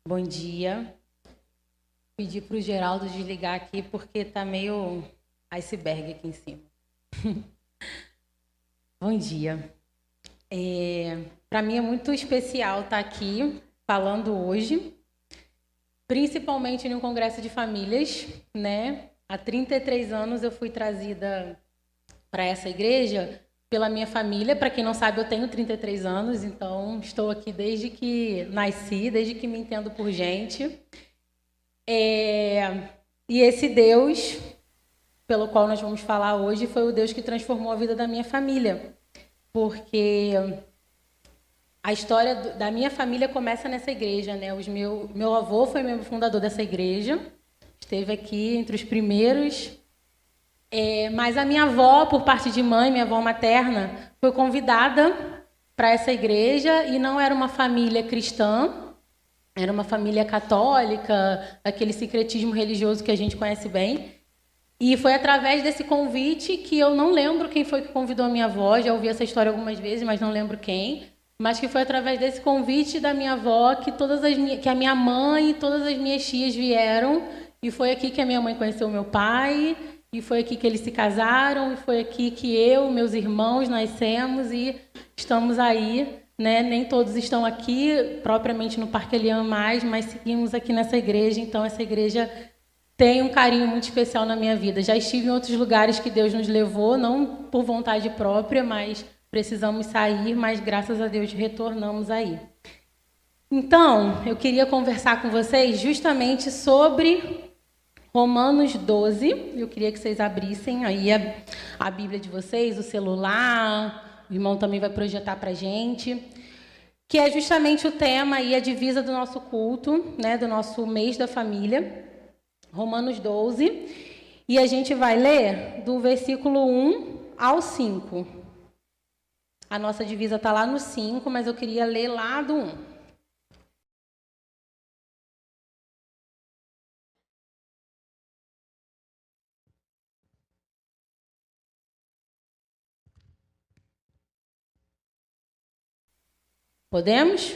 Bom dia. Pedi para o Geraldo desligar aqui porque tá meio iceberg aqui em cima. Bom dia. Para mim é muito especial estar aqui falando hoje, principalmente em um congresso de famílias, né? Há 33 anos eu fui trazida para essa igreja pela minha família. Para quem não sabe, eu tenho 33 anos, então estou aqui desde que nasci, desde que me entendo por gente. E esse Deus, pelo qual nós vamos falar hoje, foi o Deus que transformou a vida da minha família. Porque a história da minha família começa nessa igreja, né? Meu avô foi membro fundador dessa igreja, esteve aqui entre os primeiros. Mas a minha avó, por parte de mãe, minha avó materna, foi convidada para essa igreja e não era uma família cristã, era uma família católica, aquele sincretismo religioso que a gente conhece bem. E foi através desse convite que eu não lembro quem foi que convidou a minha avó, já ouvi essa história algumas vezes, mas não lembro quem, mas que foi através desse convite da minha avó que a minha mãe e todas as minhas tias vieram, e foi aqui que a minha mãe conheceu o meu pai, e foi aqui que eles se casaram, e foi aqui que eu, meus irmãos, nascemos e estamos aí, né? Nem todos estão aqui, propriamente no Parque Elian mais, mas seguimos aqui nessa igreja. Então, essa igreja tem um carinho muito especial na minha vida. Já estive em outros lugares que Deus nos levou, não por vontade própria, mas precisamos sair, mas graças a Deus retornamos aí. Então, eu queria conversar com vocês justamente sobre Romanos 12, eu queria que vocês abrissem aí a Bíblia de vocês, o celular, o irmão também vai projetar para a gente, que é justamente o tema e a divisa do nosso culto, né, do nosso mês da família, Romanos 12, e a gente vai ler do versículo 1 ao 5. A nossa divisa está lá no 5, mas eu queria ler lá do 1. Podemos?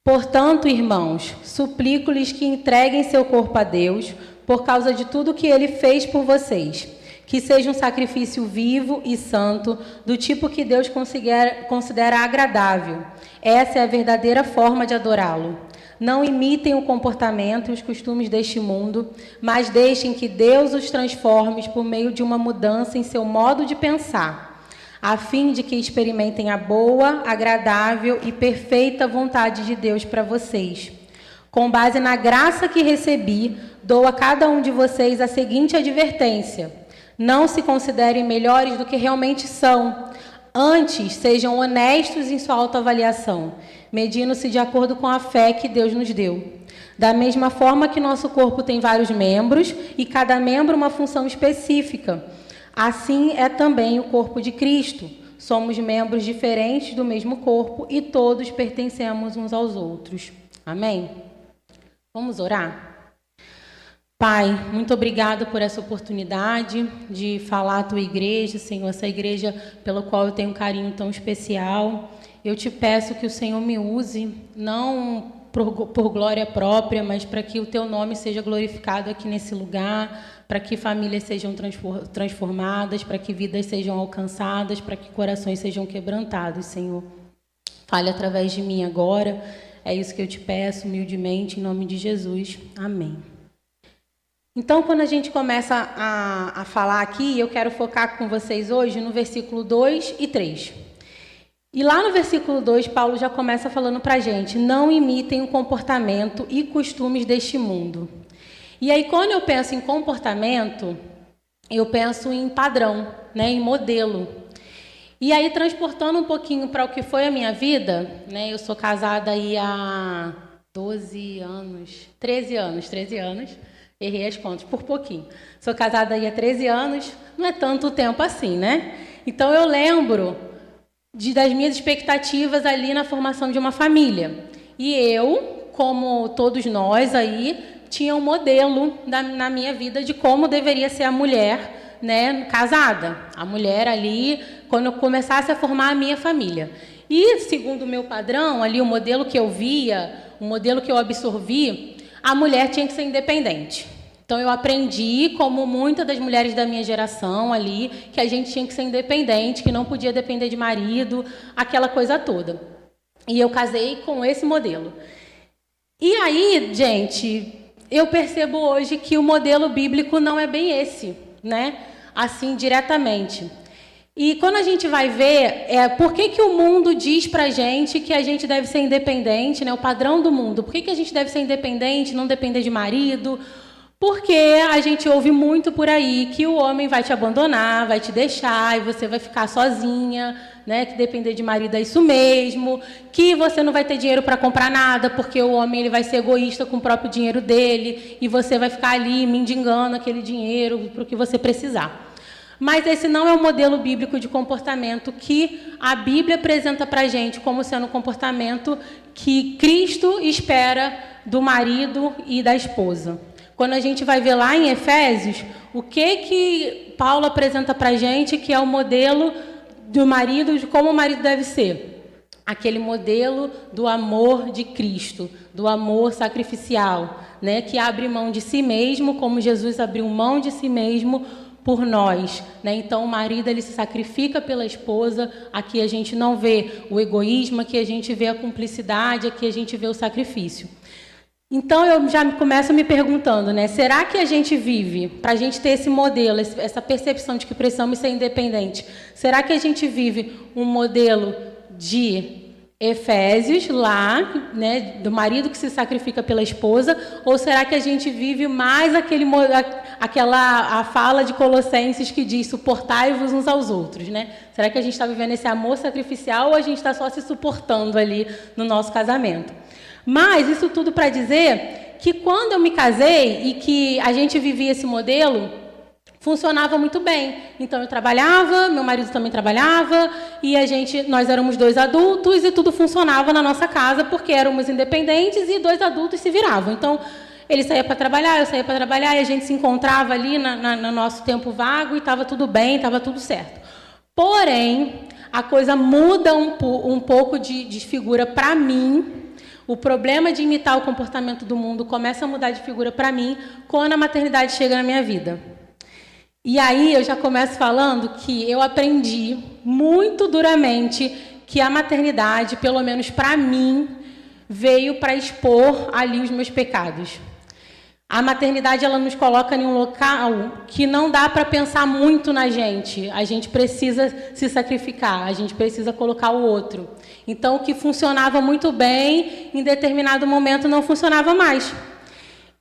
Portanto, irmãos, suplico-lhes que entreguem seu corpo a Deus, por causa de tudo que Ele fez por vocês, que seja um sacrifício vivo e santo, do tipo que Deus considera agradável. Essa é a verdadeira forma de adorá-lo. Não imitem o comportamento e os costumes deste mundo, mas deixem que Deus os transforme por meio de uma mudança em seu modo de pensar, a fim de que experimentem a boa, agradável e perfeita vontade de Deus para vocês. Com base na graça que recebi, dou a cada um de vocês a seguinte advertência: não se considerem melhores do que realmente são. Antes, sejam honestos em sua autoavaliação, medindo-se de acordo com a fé que Deus nos deu. Da mesma forma que nosso corpo tem vários membros e cada membro uma função específica, assim é também o corpo de Cristo. Somos membros diferentes do mesmo corpo e todos pertencemos uns aos outros. Amém? Vamos orar? Pai, muito obrigado por essa oportunidade de falar à Tua igreja, Senhor, essa igreja pela qual eu tenho um carinho tão especial. Eu te peço que o Senhor me use, não por glória própria, mas para que o Teu nome seja glorificado aqui nesse lugar, para que famílias sejam transformadas, para que vidas sejam alcançadas, para que corações sejam quebrantados, Senhor. Fale através de mim agora, é isso que eu te peço humildemente, em nome de Jesus. Amém. Então, quando a gente começa a falar aqui, eu quero focar com vocês hoje no versículo 2 e 3. E lá no versículo 2, Paulo já começa falando para a gente: não imitem o comportamento e costumes deste mundo. E aí, quando eu penso em comportamento, eu penso em padrão, né, em modelo. E aí, transportando um pouquinho para o que foi a minha vida, né, eu sou casada aí há 13 anos, errei as contas por pouquinho. Sou casada aí há 13 anos, não é tanto tempo assim, né? Então, eu lembro das minhas expectativas ali na formação de uma família. E eu, como todos nós aí, tinha um modelo na minha vida de como deveria ser a mulher, né, casada. A mulher ali, quando eu começasse a formar a minha família. E, segundo o meu padrão, ali o modelo que eu via, um modelo que eu absorvi, a mulher tinha que ser independente. Então, eu aprendi, como muitas das mulheres da minha geração ali, que a gente tinha que ser independente, que não podia depender de marido, aquela coisa toda. E eu casei com esse modelo. E aí, gente, eu percebo hoje que o modelo bíblico não é bem esse, né? Assim, diretamente. E quando a gente vai ver, por que o mundo diz pra gente que a gente deve ser independente, né? O padrão do mundo. Por que a gente deve ser independente, não depender de marido? Porque a gente ouve muito por aí que o homem vai te abandonar, vai te deixar e você vai ficar sozinha, né? Que depender de marido é isso mesmo, que você não vai ter dinheiro para comprar nada, porque o homem ele vai ser egoísta com o próprio dinheiro dele e você vai ficar ali mendigando aquele dinheiro para o que você precisar. Mas esse não é o modelo bíblico de comportamento que a Bíblia apresenta para a gente como sendo um comportamento que Cristo espera do marido e da esposa. Quando a gente vai ver lá em Efésios, o que Paulo apresenta para a gente que é o modelo do marido, de como o marido deve ser. Aquele modelo do amor de Cristo, do amor sacrificial, né? Que abre mão de si mesmo, como Jesus abriu mão de si mesmo por nós, né? Então, o marido ele se sacrifica pela esposa. Aqui a gente não vê o egoísmo, aqui a gente vê a cumplicidade, aqui a gente vê o sacrifício. Então, eu já começo me perguntando, né? Será que a gente vive, para a gente ter esse modelo, essa percepção de que precisamos ser independentes, será que a gente vive um modelo de Efésios, lá, né, do marido que se sacrifica pela esposa, ou será que a gente vive mais a fala de Colossenses que diz suportai-vos uns aos outros, né? Será que a gente está vivendo esse amor sacrificial ou a gente está só se suportando ali no nosso casamento? Mas isso tudo para dizer que quando eu me casei e que a gente vivia esse modelo, funcionava muito bem. Então eu trabalhava, meu marido também trabalhava, e nós éramos dois adultos e tudo funcionava na nossa casa porque éramos independentes e dois adultos se viravam. Então ele saía para trabalhar, eu saía para trabalhar e a gente se encontrava ali no nosso tempo vago e estava tudo bem, estava tudo certo. Porém, a coisa muda um pouco de figura para mim. O problema de imitar o comportamento do mundo começa a mudar de figura para mim quando a maternidade chega na minha vida. E aí eu já começo falando que eu aprendi muito duramente que a maternidade, pelo menos para mim, veio para expor ali os meus pecados. A maternidade ela nos coloca em um local que não dá para pensar muito na gente. A gente precisa se sacrificar, a gente precisa colocar o outro. Então, o que funcionava muito bem, em determinado momento não funcionava mais.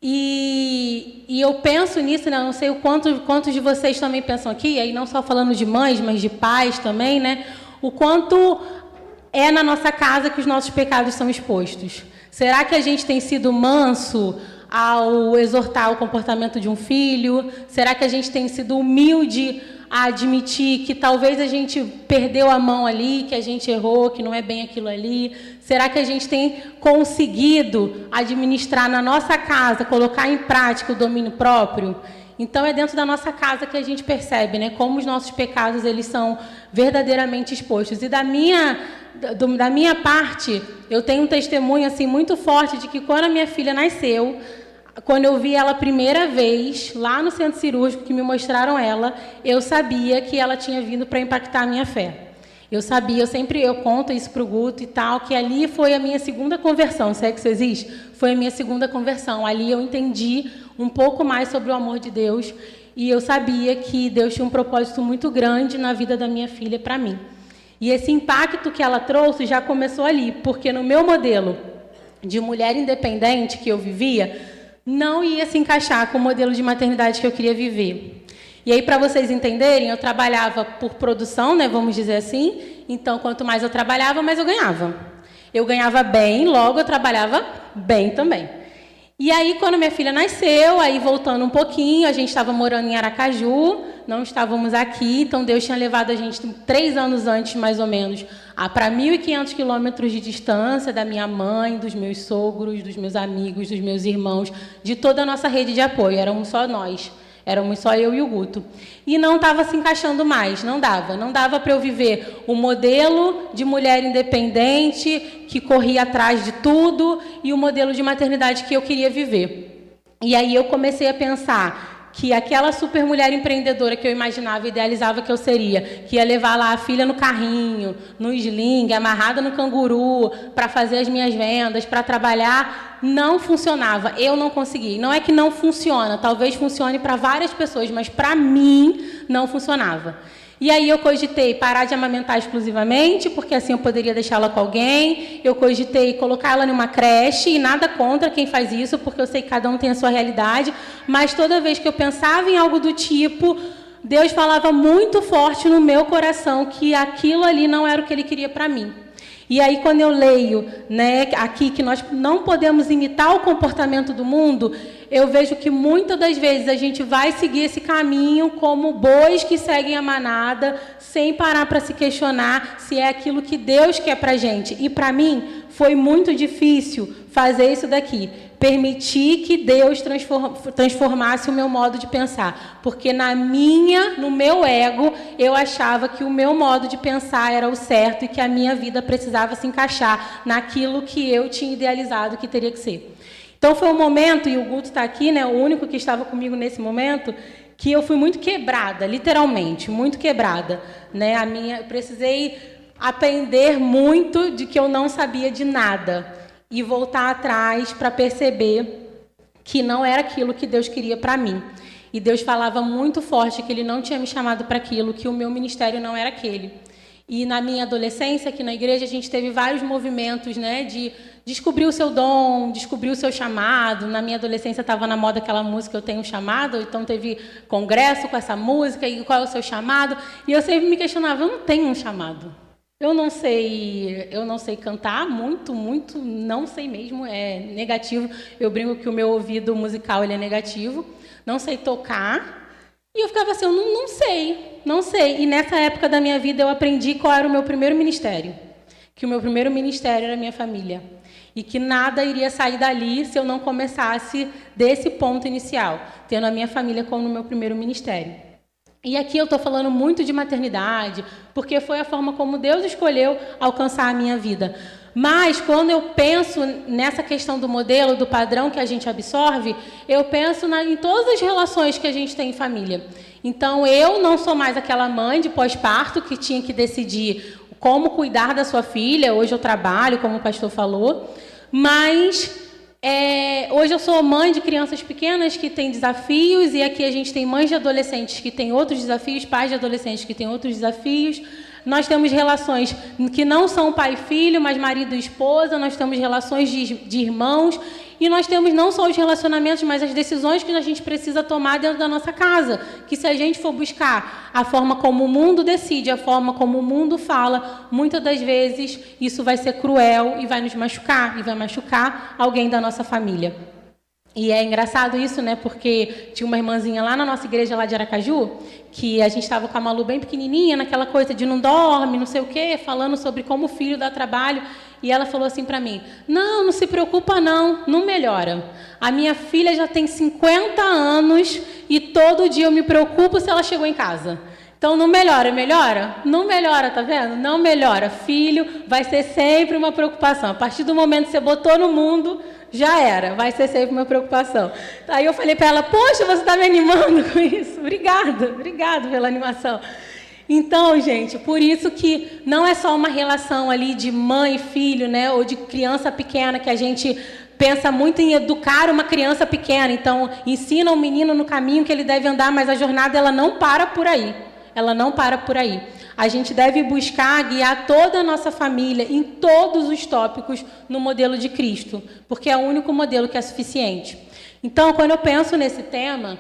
E eu penso nisso, né? Não sei quantos de vocês também pensam aqui, aí não só falando de mães, mas de pais também, né? O quanto é na nossa casa que os nossos pecados são expostos. Será que a gente tem sido manso ao exortar o comportamento de um filho? Será que a gente tem sido humilde a admitir que talvez a gente perdeu a mão ali, que a gente errou, que não é bem aquilo ali? Será que a gente tem conseguido administrar na nossa casa, colocar em prática o domínio próprio? Então, é dentro da nossa casa que a gente percebe, né, como os nossos pecados eles são verdadeiramente expostos. E da minha parte, eu tenho um testemunho assim, muito forte de que quando a minha filha nasceu, quando eu vi ela a primeira vez, lá no centro cirúrgico, que me mostraram ela, eu sabia que ela tinha vindo para impactar a minha fé. Eu sabia, eu conto isso para o Guto e tal, que ali foi a minha segunda conversão, se é que isso existe, foi a minha segunda conversão. Ali eu entendi um pouco mais sobre o amor de Deus e eu sabia que Deus tinha um propósito muito grande na vida da minha filha para mim. E esse impacto que ela trouxe já começou ali, porque no meu modelo de mulher independente que eu vivia, não ia se encaixar com o modelo de maternidade que eu queria viver. E aí, para vocês entenderem, eu trabalhava por produção, né, vamos dizer assim. Então, quanto mais eu trabalhava, mais eu ganhava. Eu ganhava bem, logo eu trabalhava bem também. E aí, quando minha filha nasceu, aí voltando um pouquinho, a gente estava morando em Aracaju, não estávamos aqui, então Deus tinha levado a gente 3 anos antes, mais ou menos, para 1.500 quilômetros de distância da minha mãe, dos meus sogros, dos meus amigos, dos meus irmãos, de toda a nossa rede de apoio, éramos só nós. Éramos só eu e o Guto. E não estava se encaixando mais, não dava. Não dava para eu viver o modelo de mulher independente, que corria atrás de tudo, e o modelo de maternidade que eu queria viver. E aí eu comecei a pensar que aquela super mulher empreendedora que eu imaginava, idealizava que eu seria, que ia levar lá a filha no carrinho, no sling, amarrada no canguru, para fazer as minhas vendas, para trabalhar, não funcionava. Eu não consegui. Não é que não funciona, talvez funcione para várias pessoas, mas para mim não funcionava. E aí eu cogitei parar de amamentar exclusivamente, porque assim eu poderia deixá-la com alguém. Eu cogitei colocar ela numa creche, e nada contra quem faz isso, porque eu sei que cada um tem a sua realidade. Mas toda vez que eu pensava em algo do tipo, Deus falava muito forte no meu coração que aquilo ali não era o que Ele queria para mim. E aí, quando eu leio, né, aqui que nós não podemos imitar o comportamento do mundo, eu vejo que muitas das vezes a gente vai seguir esse caminho como bois que seguem a manada, sem parar para se questionar se é aquilo que Deus quer para a gente. E para mim foi muito difícil fazer isso daqui, permitir que Deus transformasse o meu modo de pensar, porque no meu ego, eu achava que o meu modo de pensar era o certo e que a minha vida precisava se encaixar naquilo que eu tinha idealizado que teria que ser. Então foi um momento, e o Guto está aqui, né, o único que estava comigo nesse momento, que eu fui muito quebrada, literalmente, muito quebrada, né? Eu precisei aprender muito de que eu não sabia de nada e voltar atrás para perceber que não era aquilo que Deus queria para mim. E Deus falava muito forte que Ele não tinha me chamado para aquilo, que o meu ministério não era aquele. E na minha adolescência, aqui na igreja, a gente teve vários movimentos, né, de descobrir o seu dom, descobrir o seu chamado. Na minha adolescência estava na moda aquela música Eu Tenho um Chamado, então teve congresso com essa música, e qual é o seu chamado? E eu sempre me questionava, eu não tenho um chamado. Eu não sei cantar muito, não sei mesmo, é negativo. Eu brinco que o meu ouvido musical ele é negativo. Não sei tocar. E eu ficava assim, eu não sei. E nessa época da minha vida eu aprendi qual era o meu primeiro ministério. Que o meu primeiro ministério era a minha família. E que nada iria sair dali se eu não começasse desse ponto inicial, tendo a minha família como o meu primeiro ministério. E aqui eu estou falando muito de maternidade, porque foi a forma como Deus escolheu alcançar a minha vida. Mas, quando eu penso nessa questão do modelo, do padrão que a gente absorve, eu penso em todas as relações que a gente tem em família. Então, eu não sou mais aquela mãe de pós-parto que tinha que decidir como cuidar da sua filha. Hoje eu trabalho, como o pastor falou, mas hoje eu sou mãe de crianças pequenas que têm desafios, e aqui a gente tem mães de adolescentes que têm outros desafios, pais de adolescentes que têm outros desafios. Nós temos relações que não são pai e filho, mas marido e esposa. Nós temos relações de irmãos. E nós temos não só os relacionamentos, mas as decisões que a gente precisa tomar dentro da nossa casa. Que se a gente for buscar a forma como o mundo decide, a forma como o mundo fala, muitas das vezes isso vai ser cruel e vai nos machucar. E vai machucar alguém da nossa família. E é engraçado isso, né? Porque tinha uma irmãzinha lá na nossa igreja lá de Aracaju, que a gente estava com a Malu bem pequenininha, naquela coisa de não dorme, não sei o quê, falando sobre como o filho dá trabalho. E ela falou assim para mim, não se preocupa não melhora. A minha filha já tem 50 anos e todo dia eu me preocupo se ela chegou em casa. Então, não melhora? Não melhora, tá vendo? Não melhora. Filho vai ser sempre uma preocupação. A partir do momento que você botou no mundo, já era. Vai ser sempre uma preocupação. Aí eu falei para ela, poxa, você está me animando com isso? Obrigado pela animação. Então, gente, por isso que não é só uma relação ali de mãe e filho, né? Ou de criança pequena, que a gente pensa muito em educar uma criança pequena. Então, ensina o menino no caminho que ele deve andar, mas a jornada ela não para por aí. Ela não para por aí. A gente deve buscar guiar toda a nossa família em todos os tópicos no modelo de Cristo, porque é o único modelo que é suficiente. Então, quando eu penso nesse tema,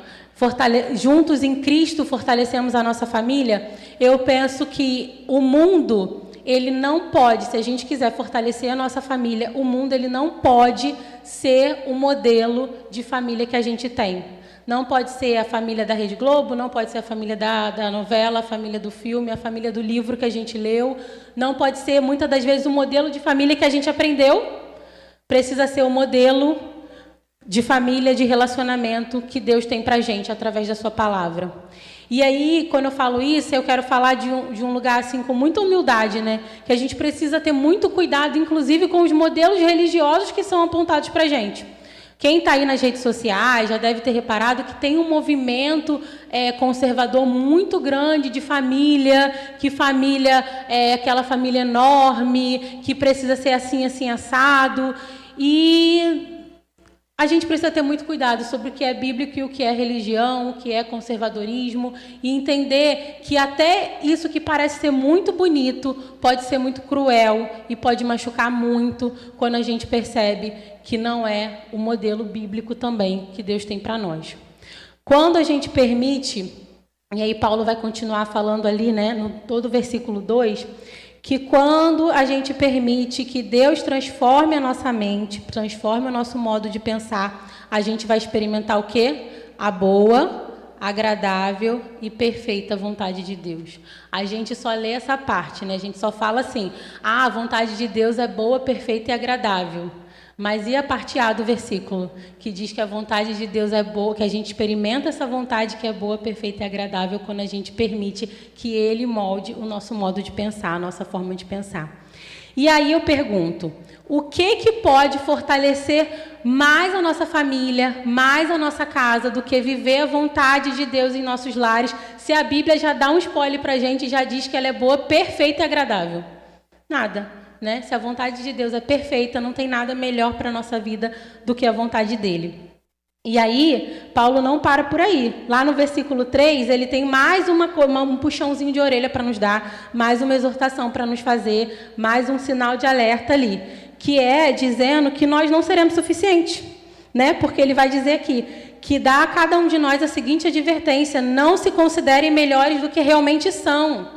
juntos em Cristo fortalecemos a nossa família, eu penso que o mundo, ele não pode, se a gente quiser fortalecer a nossa família, o mundo ele não pode ser o modelo de família que a gente tem. Não pode ser a família da Rede Globo, não pode ser a família da novela, a família do filme, a família do livro que a gente leu. Não pode ser, muitas das vezes, o modelo de família que a gente aprendeu. Precisa ser o modelo de família, de relacionamento que Deus tem para a gente através da sua palavra. E aí, quando eu falo isso, eu quero falar de um lugar assim com muita humildade, né? Que a gente precisa ter muito cuidado, inclusive com os modelos religiosos que são apontados para a gente. Quem está aí nas redes sociais já deve ter reparado que tem um movimento conservador muito grande de família, que família é aquela família enorme, que precisa ser assim, assim, assado. E a gente precisa ter muito cuidado sobre o que é bíblico e o que é religião, o que é conservadorismo, e entender que até isso que parece ser muito bonito pode ser muito cruel e pode machucar muito quando a gente percebe que não é o modelo bíblico também que Deus tem para nós. Quando a gente permite, e aí Paulo vai continuar falando ali, né, no todo o versículo 2, que quando a gente permite que Deus transforme a nossa mente, transforme o nosso modo de pensar, a gente vai experimentar o quê? A boa, agradável e perfeita vontade de Deus. A gente só lê essa parte, né? A gente só fala assim, a vontade de Deus é boa, perfeita e agradável. Mas e a parte A do versículo, que diz que a vontade de Deus é boa, que a gente experimenta essa vontade que é boa, perfeita e agradável quando a gente permite que Ele molde o nosso modo de pensar, a nossa forma de pensar. E aí eu pergunto, o que pode fortalecer mais a nossa família, mais a nossa casa, do que viver a vontade de Deus em nossos lares, se a Bíblia já dá um spoiler para a gente e já diz que ela é boa, perfeita e agradável? Nada. Né? Se a vontade de Deus é perfeita, não tem nada melhor para a nossa vida do que a vontade dele. E aí, Paulo não para por aí. Lá no versículo 3, ele tem mais um puxãozinho de orelha para nos dar, mais uma exortação para nos fazer, mais um sinal de alerta ali, que é dizendo que nós não seremos suficientes, né? Porque ele vai dizer aqui que dá a cada um de nós a seguinte advertência: não se considerem melhores do que realmente são.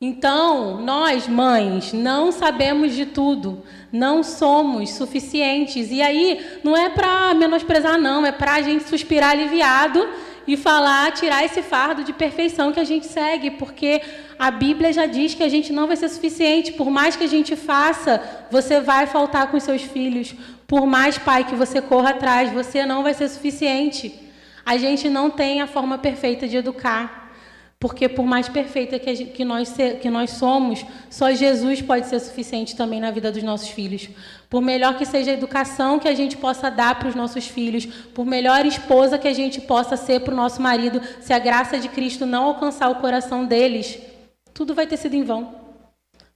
Então, nós, mães, não sabemos de tudo, não somos suficientes. E aí, não é para menosprezar, não, é para a gente suspirar aliviado e falar, tirar esse fardo de perfeição que a gente segue, porque a Bíblia já diz que a gente não vai ser suficiente. Por mais que a gente faça, você vai faltar com seus filhos. Por mais, pai, que você corra atrás, você não vai ser suficiente. A gente não tem a forma perfeita de educar. Porque por mais perfeita que nós somos, só Jesus pode ser suficiente também na vida dos nossos filhos. Por melhor que seja a educação que a gente possa dar para os nossos filhos, por melhor esposa que a gente possa ser para o nosso marido, se a graça de Cristo não alcançar o coração deles, tudo vai ter sido em vão.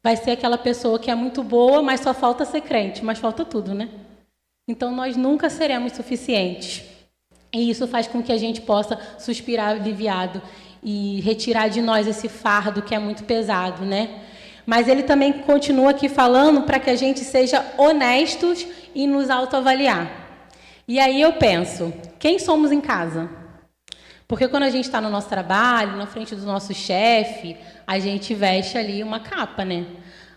Vai ser aquela pessoa que é muito boa, mas só falta ser crente, mas falta tudo, né? Então nós nunca seremos suficientes. E isso faz com que a gente possa suspirar aliviado e retirar de nós esse fardo que é muito pesado, né? Mas ele também continua aqui falando para que a gente seja honestos e nos autoavaliar. E aí eu penso, quem somos em casa? Porque quando a gente está no nosso trabalho, na frente do nosso chefe, a gente veste ali uma capa, né?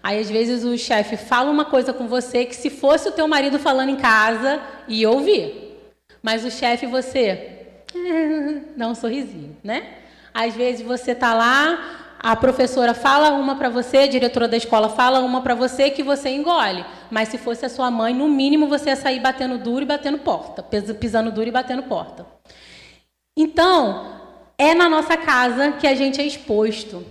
Aí, às vezes, o chefe fala uma coisa com você que se fosse o teu marido falando em casa, ia ouvir. Mas o chefe, você dá um sorrisinho, né? Às vezes você está lá, a professora fala uma para você, a diretora da escola fala uma para você que você engole. Mas se fosse a sua mãe, no mínimo você ia sair batendo duro e batendo porta, pisando duro e batendo porta. Então, é na nossa casa que a gente é exposto.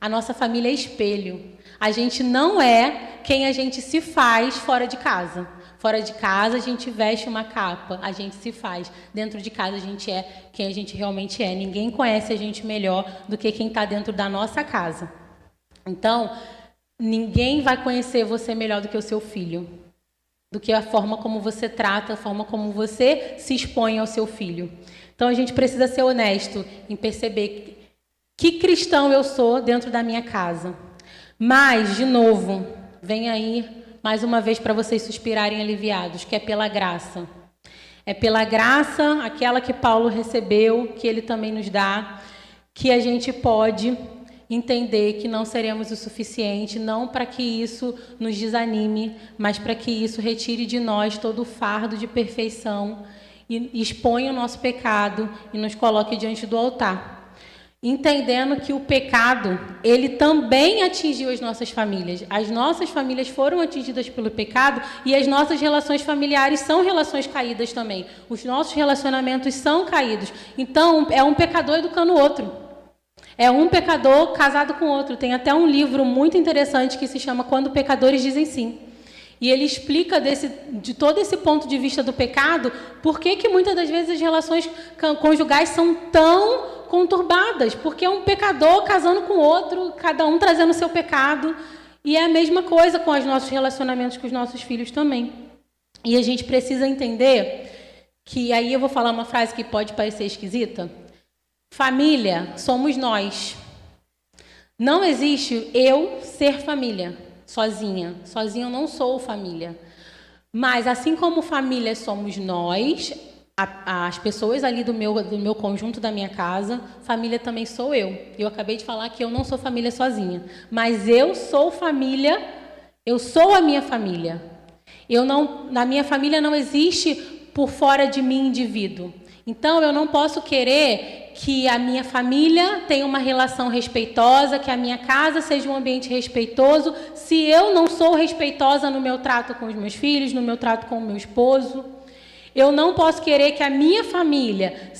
A nossa família é espelho. A gente não é quem a gente se faz fora de casa. Fora de casa, a gente veste uma capa, a gente se faz. Dentro de casa, a gente é quem a gente realmente é. Ninguém conhece a gente melhor do que quem está dentro da nossa casa. Então, ninguém vai conhecer você melhor do que o seu filho. Do que a forma como você trata, a forma como você se expõe ao seu filho. Então, a gente precisa ser honesto em perceber que cristão eu sou dentro da minha casa. Mas, de novo, vem aí mais uma vez para vocês suspirarem aliviados, que é pela graça. É pela graça, aquela que Paulo recebeu, que ele também nos dá, que a gente pode entender que não seremos o suficiente, não para que isso nos desanime, mas para que isso retire de nós todo o fardo de perfeição e exponha o nosso pecado e nos coloque diante do altar. entendendo que o pecado, ele também atingiu as nossas famílias. As nossas famílias foram atingidas pelo pecado e as nossas relações familiares são relações caídas também. Os nossos relacionamentos são caídos. Então, é um pecador educando o outro. É um pecador casado com outro. Tem até um livro muito interessante que se chama Quando Pecadores Dizem Sim. E ele explica de todo esse ponto de vista do pecado, por que muitas das vezes as relações conjugais são tão conturbadas, porque é um pecador casando com outro, cada um trazendo o seu pecado, e é a mesma coisa com os nossos relacionamentos com os nossos filhos também. E a gente precisa entender que, aí eu vou falar uma frase que pode parecer esquisita, família somos nós. Não existe eu ser família, sozinha. Sozinha eu não sou família. Mas assim como família somos nós, as pessoas ali do meu conjunto, da minha casa, família também sou eu. Eu acabei de falar que eu não sou família sozinha, mas eu sou família, eu sou a minha família. Na minha família não existe por fora de mim indivíduo. Então eu não posso querer que a minha família tenha uma relação respeitosa, que a minha casa seja um ambiente respeitoso, se eu não sou respeitosa no meu trato com os meus filhos, no meu trato com o meu esposo. Eu não posso querer que a minha família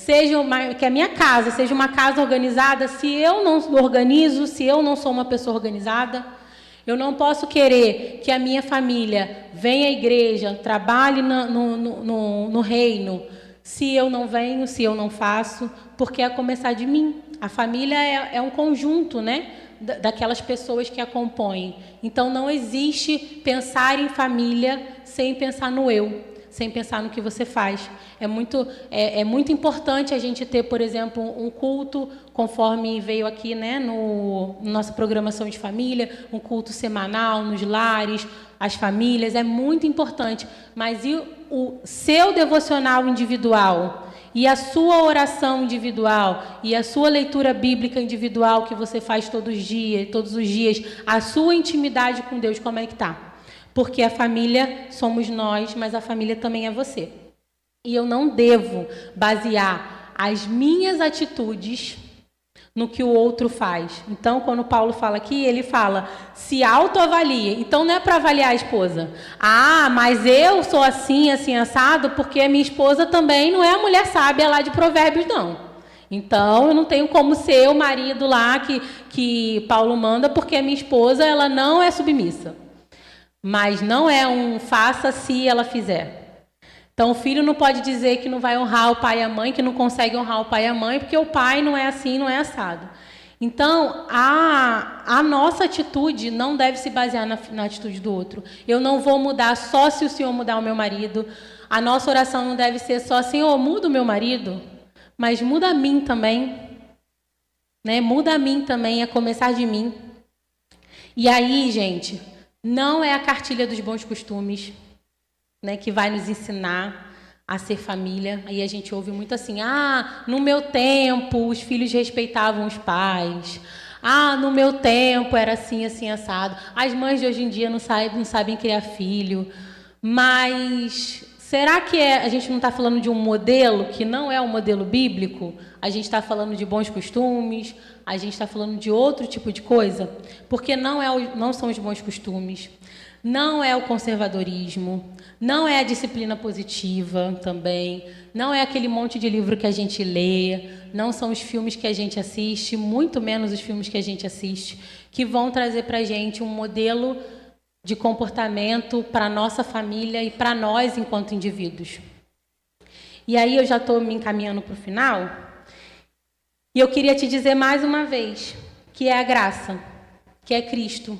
que a minha casa seja uma casa organizada se eu não organizo, se eu não sou uma pessoa organizada. Eu não posso querer que a minha família venha à igreja, trabalhe no reino, se eu não venho, se eu não faço, porque é a começar de mim. A família é um conjunto, né, daquelas pessoas que a compõem. Então não existe pensar em família sem pensar no eu, sem pensar no que você faz. É muito importante a gente ter, por exemplo, um culto, conforme veio aqui, né, nossa programação de família, um culto semanal nos lares, as famílias, é muito importante. Mas e o seu devocional individual, e a sua oração individual, e a sua leitura bíblica individual que você faz todos os dias, a sua intimidade com Deus, como é que está? Porque a família somos nós, mas a família também é você. E eu não devo basear as minhas atitudes no que o outro faz. Então, quando Paulo fala aqui, ele fala, se autoavalia. Então, não é para avaliar a esposa. Ah, mas eu sou assim, assim, assado, porque a minha esposa também não é a mulher sábia lá de Provérbios, não. Então, eu não tenho como ser o marido lá que Paulo manda, porque a minha esposa ela não é submissa. Mas não é um faça se ela fizer. Então, o filho não pode dizer que não vai honrar o pai e a mãe, que não consegue honrar o pai e a mãe, porque o pai não é assim, não é assado. Então, a nossa atitude não deve se basear na atitude do outro. Eu não vou mudar só se o Senhor mudar o meu marido. A nossa oração não deve ser só, Senhor, muda o meu marido, mas muda a mim também. Né? Muda a mim também, a começar de mim. E aí, gente, não é a cartilha dos bons costumes, né, que vai nos ensinar a ser família. Aí a gente ouve muito assim, no meu tempo os filhos respeitavam os pais. No meu tempo era assim, assim, assado. As mães de hoje em dia não sabem criar filho. Mas será que a gente não está falando de um modelo que não é um modelo bíblico? A gente está falando de bons costumes, a gente está falando de outro tipo de coisa? Porque não são os bons costumes, não é o conservadorismo, não é a disciplina positiva também, não é aquele monte de livro que a gente lê, não são os filmes que a gente assiste, muito menos os filmes que a gente assiste, que vão trazer para a gente um modelo de comportamento para a nossa família e para nós enquanto indivíduos. E aí eu já estou me encaminhando para o final, e eu queria te dizer mais uma vez que é a graça, que é Cristo,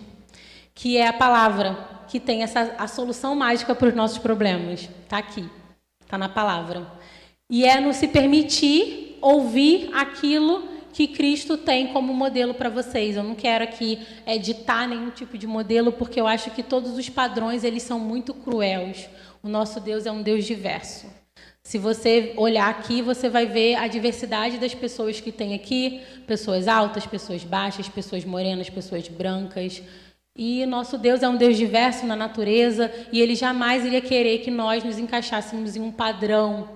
que é a palavra, que tem a solução mágica para os nossos problemas. Está aqui, está na palavra. E é nos se permitir ouvir aquilo que Cristo tem como modelo para vocês. Eu não quero aqui ditar nenhum tipo de modelo, porque eu acho que todos os padrões eles são muito cruéis. O nosso Deus é um Deus diverso. Se você olhar aqui, você vai ver a diversidade das pessoas que tem aqui, pessoas altas, pessoas baixas, pessoas morenas, pessoas brancas. E nosso Deus é um Deus diverso na natureza, e Ele jamais iria querer que nós nos encaixássemos em um padrão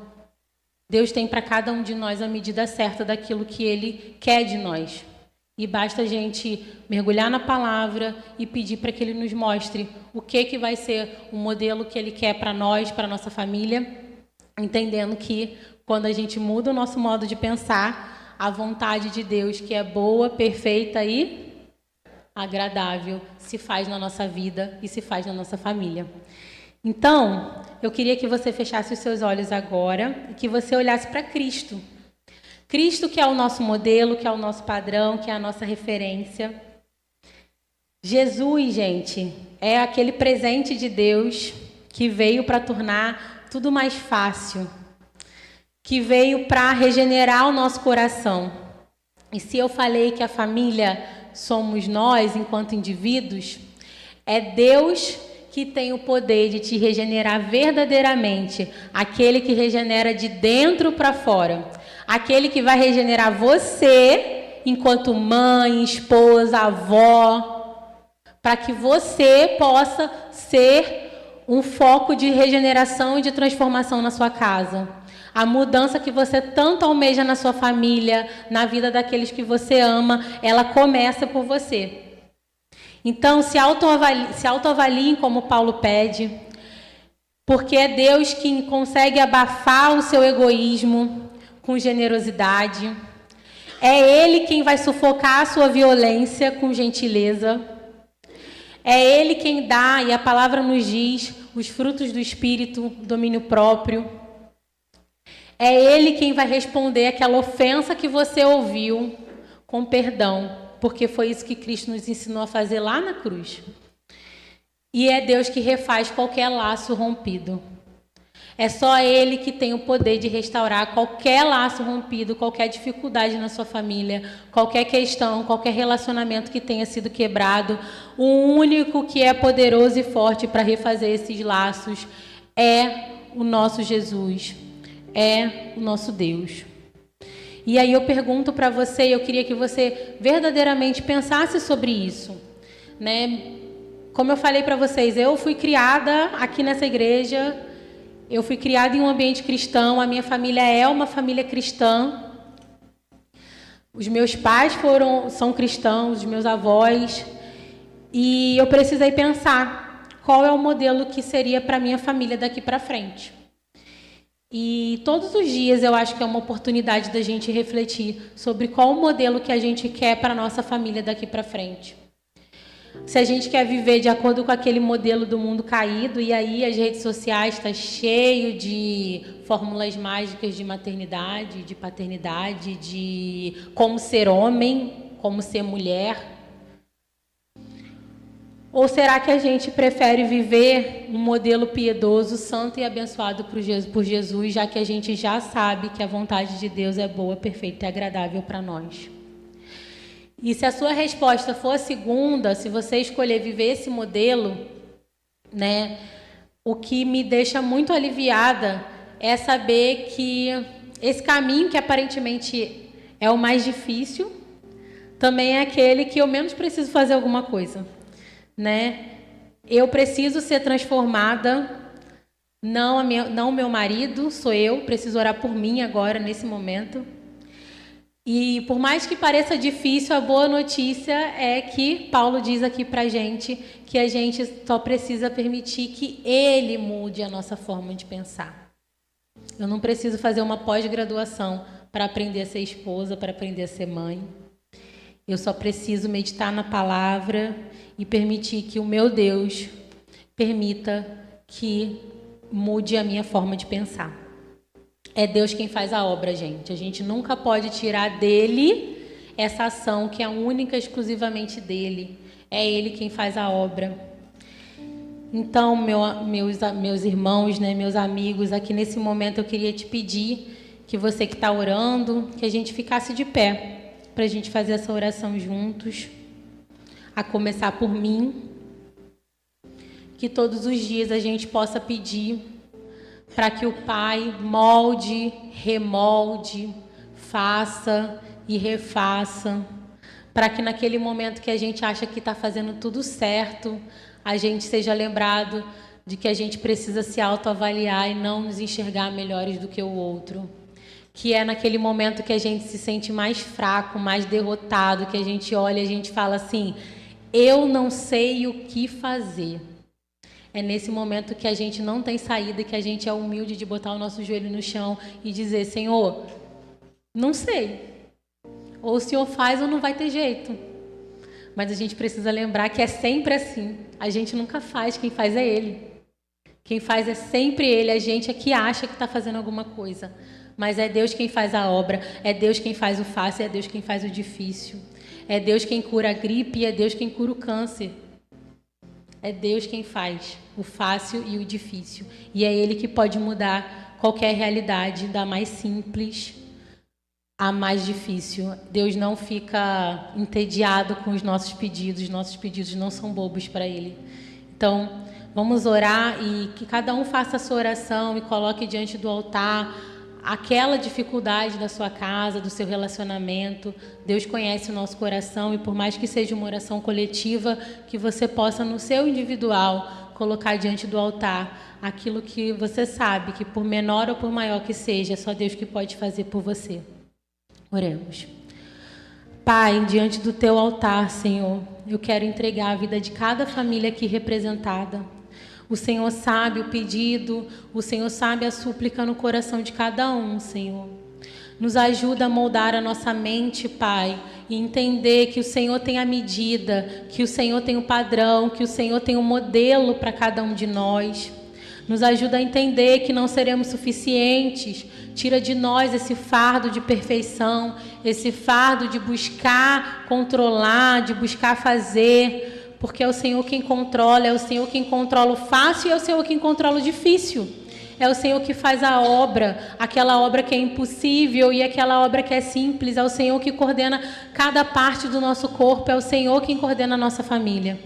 Deus tem para cada um de nós a medida certa daquilo que Ele quer de nós. E basta a gente mergulhar na palavra e pedir para que Ele nos mostre o que vai ser o modelo que Ele quer para nós, para a nossa família, entendendo que quando a gente muda o nosso modo de pensar, a vontade de Deus, que é boa, perfeita e agradável, se faz na nossa vida e se faz na nossa família. Então, eu queria que você fechasse os seus olhos agora e que você olhasse para Cristo. Cristo, que é o nosso modelo, que é o nosso padrão, que é a nossa referência. Jesus, gente, é aquele presente de Deus que veio para tornar tudo mais fácil, que veio para regenerar o nosso coração. E se eu falei que a família somos nós, enquanto indivíduos, é Deus que tem o poder de te regenerar verdadeiramente, aquele que regenera de dentro para fora, aquele que vai regenerar você enquanto mãe, esposa, avó, para que você possa ser um foco de regeneração e de transformação na sua casa. A mudança que você tanto almeja na sua família, na vida daqueles que você ama, ela começa por você. Então, se autoavaliem como Paulo pede, porque é Deus quem consegue abafar o seu egoísmo com generosidade. É Ele quem vai sufocar a sua violência com gentileza. É Ele quem dá, e a palavra nos diz, os frutos do Espírito, domínio próprio. É Ele quem vai responder aquela ofensa que você ouviu com perdão, porque foi isso que Cristo nos ensinou a fazer lá na cruz. E é Deus que refaz qualquer laço rompido. É só Ele que tem o poder de restaurar qualquer laço rompido, qualquer dificuldade na sua família, qualquer questão, qualquer relacionamento que tenha sido quebrado. O único que é poderoso e forte para refazer esses laços é o nosso Jesus, é o nosso Deus. E aí eu pergunto para você, eu queria que você verdadeiramente pensasse sobre isso, né? Como eu falei para vocês, eu fui criada aqui nessa igreja, eu fui criada em um ambiente cristão, a minha família é uma família cristã. Os meus pais são cristãos, os meus avós, e eu precisei pensar qual é o modelo que seria para minha família daqui para frente. E todos os dias eu acho que é uma oportunidade da gente refletir sobre qual o modelo que a gente quer para a nossa família daqui para frente. Se a gente quer viver de acordo com aquele modelo do mundo caído, e aí as redes sociais estão cheias de fórmulas mágicas de maternidade, de paternidade, de como ser homem, como ser mulher. Ou será que a gente prefere viver um modelo piedoso, santo e abençoado por Jesus, já que a gente já sabe que a vontade de Deus é boa, perfeita e agradável para nós? E se a sua resposta for a segunda, se você escolher viver esse modelo, né, o que me deixa muito aliviada é saber que esse caminho, que aparentemente é o mais difícil, também é aquele que eu menos preciso fazer alguma coisa. Né? Eu preciso ser transformada, não o meu marido, sou eu, preciso orar por mim agora, nesse momento. E por mais que pareça difícil, a boa notícia é que Paulo diz aqui pra gente que a gente só precisa permitir que Ele mude a nossa forma de pensar. Eu não preciso fazer uma pós-graduação para aprender a ser esposa, para aprender a ser mãe. Eu só preciso meditar na palavra e permitir que o meu Deus permita que mude a minha forma de pensar. É Deus quem faz a obra, gente. A gente nunca pode tirar dele essa ação que é única, exclusivamente dele. É Ele quem faz a obra. Então, meus irmãos, né, meus amigos, aqui nesse momento eu queria te pedir que você que está orando, que a gente ficasse de pé para a gente fazer essa oração juntos, a começar por mim, que todos os dias a gente possa pedir para que o Pai molde, remolde, faça e refaça, para que naquele momento que a gente acha que está fazendo tudo certo, a gente seja lembrado de que a gente precisa se autoavaliar e não nos enxergar melhores do que o outro. que é naquele momento que a gente se sente mais fraco, mais derrotado, que a gente olha e a gente fala assim, eu não sei o que fazer. É nesse momento que a gente não tem saída, que a gente é humilde de botar o nosso joelho no chão e dizer, Senhor, não sei. Ou o Senhor faz ou não vai ter jeito. Mas a gente precisa lembrar que é sempre assim. A gente nunca faz, quem faz é Ele. Quem faz é sempre Ele, a gente é que acha que está fazendo alguma coisa. Mas é Deus quem faz a obra, é Deus quem faz o fácil, é Deus quem faz o difícil. É Deus quem cura a gripe e é Deus quem cura o câncer. É Deus quem faz o fácil e o difícil. E é Ele que pode mudar qualquer realidade, da mais simples à mais difícil. Deus não fica entediado com os nossos pedidos não são bobos para Ele. Então, vamos orar e que cada um faça a sua oração e coloque diante do altar aquela dificuldade da sua casa, do seu relacionamento. Deus conhece o nosso coração e por mais que seja uma oração coletiva, que você possa no seu individual colocar diante do altar aquilo que você sabe que por menor ou por maior que seja, é só Deus que pode fazer por você. Oremos. Pai, diante do teu altar, Senhor, eu quero entregar a vida de cada família aqui representada. O Senhor sabe o pedido, o Senhor sabe a súplica no coração de cada um, Senhor. Nos ajuda a moldar a nossa mente, Pai, e entender que o Senhor tem a medida, que o Senhor tem o padrão, que o Senhor tem o modelo para cada um de nós. Nos ajuda a entender que não seremos suficientes. Tira de nós esse fardo de perfeição, esse fardo de buscar controlar, de buscar fazer, porque é o Senhor quem controla, é o Senhor quem controla o fácil e é o Senhor quem controla o difícil. É o Senhor que faz a obra, aquela obra que é impossível e aquela obra que é simples. É o Senhor que coordena cada parte do nosso corpo, é o Senhor quem coordena a nossa família.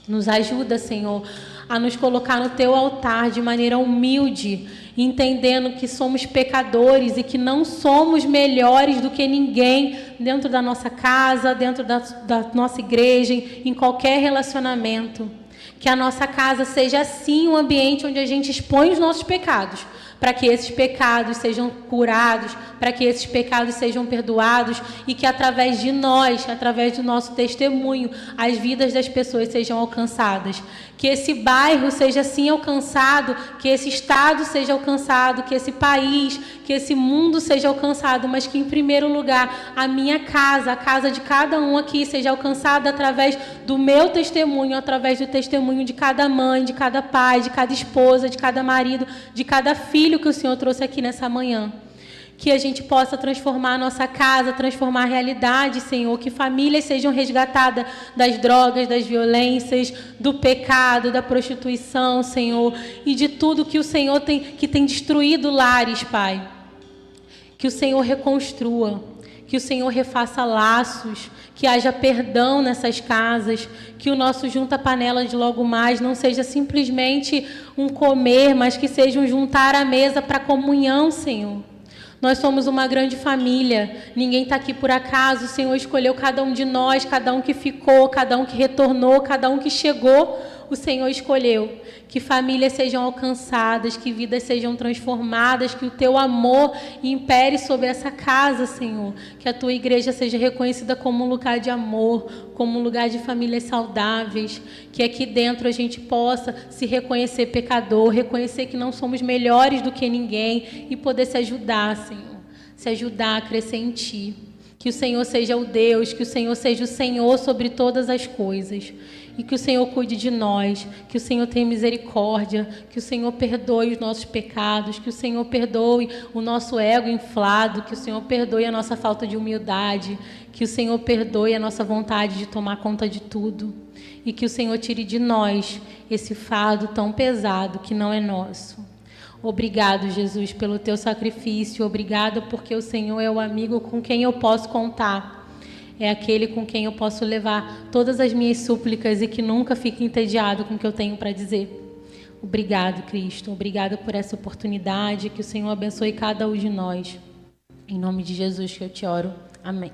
Nos ajuda, Senhor, a nos colocar no teu altar de maneira humilde, entendendo que somos pecadores e que não somos melhores do que ninguém dentro da nossa casa, dentro da nossa igreja, em qualquer relacionamento. Que a nossa casa seja, sim, um ambiente onde a gente expõe os nossos pecados, para que esses pecados sejam curados, para que esses pecados sejam perdoados e que através de nós, através do nosso testemunho, as vidas das pessoas sejam alcançadas. Que esse bairro seja assim alcançado, que esse estado seja alcançado, que esse país, que esse mundo seja alcançado, mas que em primeiro lugar a minha casa, a casa de cada um aqui seja alcançada através do meu testemunho, através do testemunho de cada mãe, de cada pai, de cada esposa, de cada marido, de cada filho que o Senhor trouxe aqui nessa manhã. Que a gente possa transformar a nossa casa, transformar a realidade, Senhor. Que famílias sejam resgatadas das drogas, das violências, do pecado, da prostituição, Senhor. E de tudo que o Senhor tem destruído lares, Pai. Que o Senhor reconstrua, que o Senhor refaça laços, que haja perdão nessas casas, que o nosso junta-panela de logo mais não seja simplesmente um comer, mas que seja um juntar à mesa para comunhão, Senhor. Nós somos uma grande família, ninguém está aqui por acaso, o Senhor escolheu cada um de nós, cada um que ficou, cada um que retornou, cada um que chegou, o Senhor escolheu. Que famílias sejam alcançadas, que vidas sejam transformadas, que o teu amor impere sobre essa casa, Senhor. Que a tua igreja seja reconhecida como um lugar de amor, como um lugar de famílias saudáveis. Que aqui dentro a gente possa se reconhecer pecador, reconhecer que não somos melhores do que ninguém e poder se ajudar, Senhor. Se ajudar a crescer em Ti. Que o Senhor seja o Deus, que o Senhor seja o Senhor sobre todas as coisas. E que o Senhor cuide de nós, que o Senhor tenha misericórdia, que o Senhor perdoe os nossos pecados, que o Senhor perdoe o nosso ego inflado, que o Senhor perdoe a nossa falta de humildade, que o Senhor perdoe a nossa vontade de tomar conta de tudo e que o Senhor tire de nós esse fardo tão pesado que não é nosso. Obrigado, Jesus, pelo teu sacrifício, obrigado porque o Senhor é o amigo com quem eu posso contar. É aquele com quem eu posso levar todas as minhas súplicas e que nunca fique entediado com o que eu tenho para dizer. Obrigado, Cristo. Obrigada por essa oportunidade. Que o Senhor abençoe cada um de nós. Em nome de Jesus que eu te oro. Amém.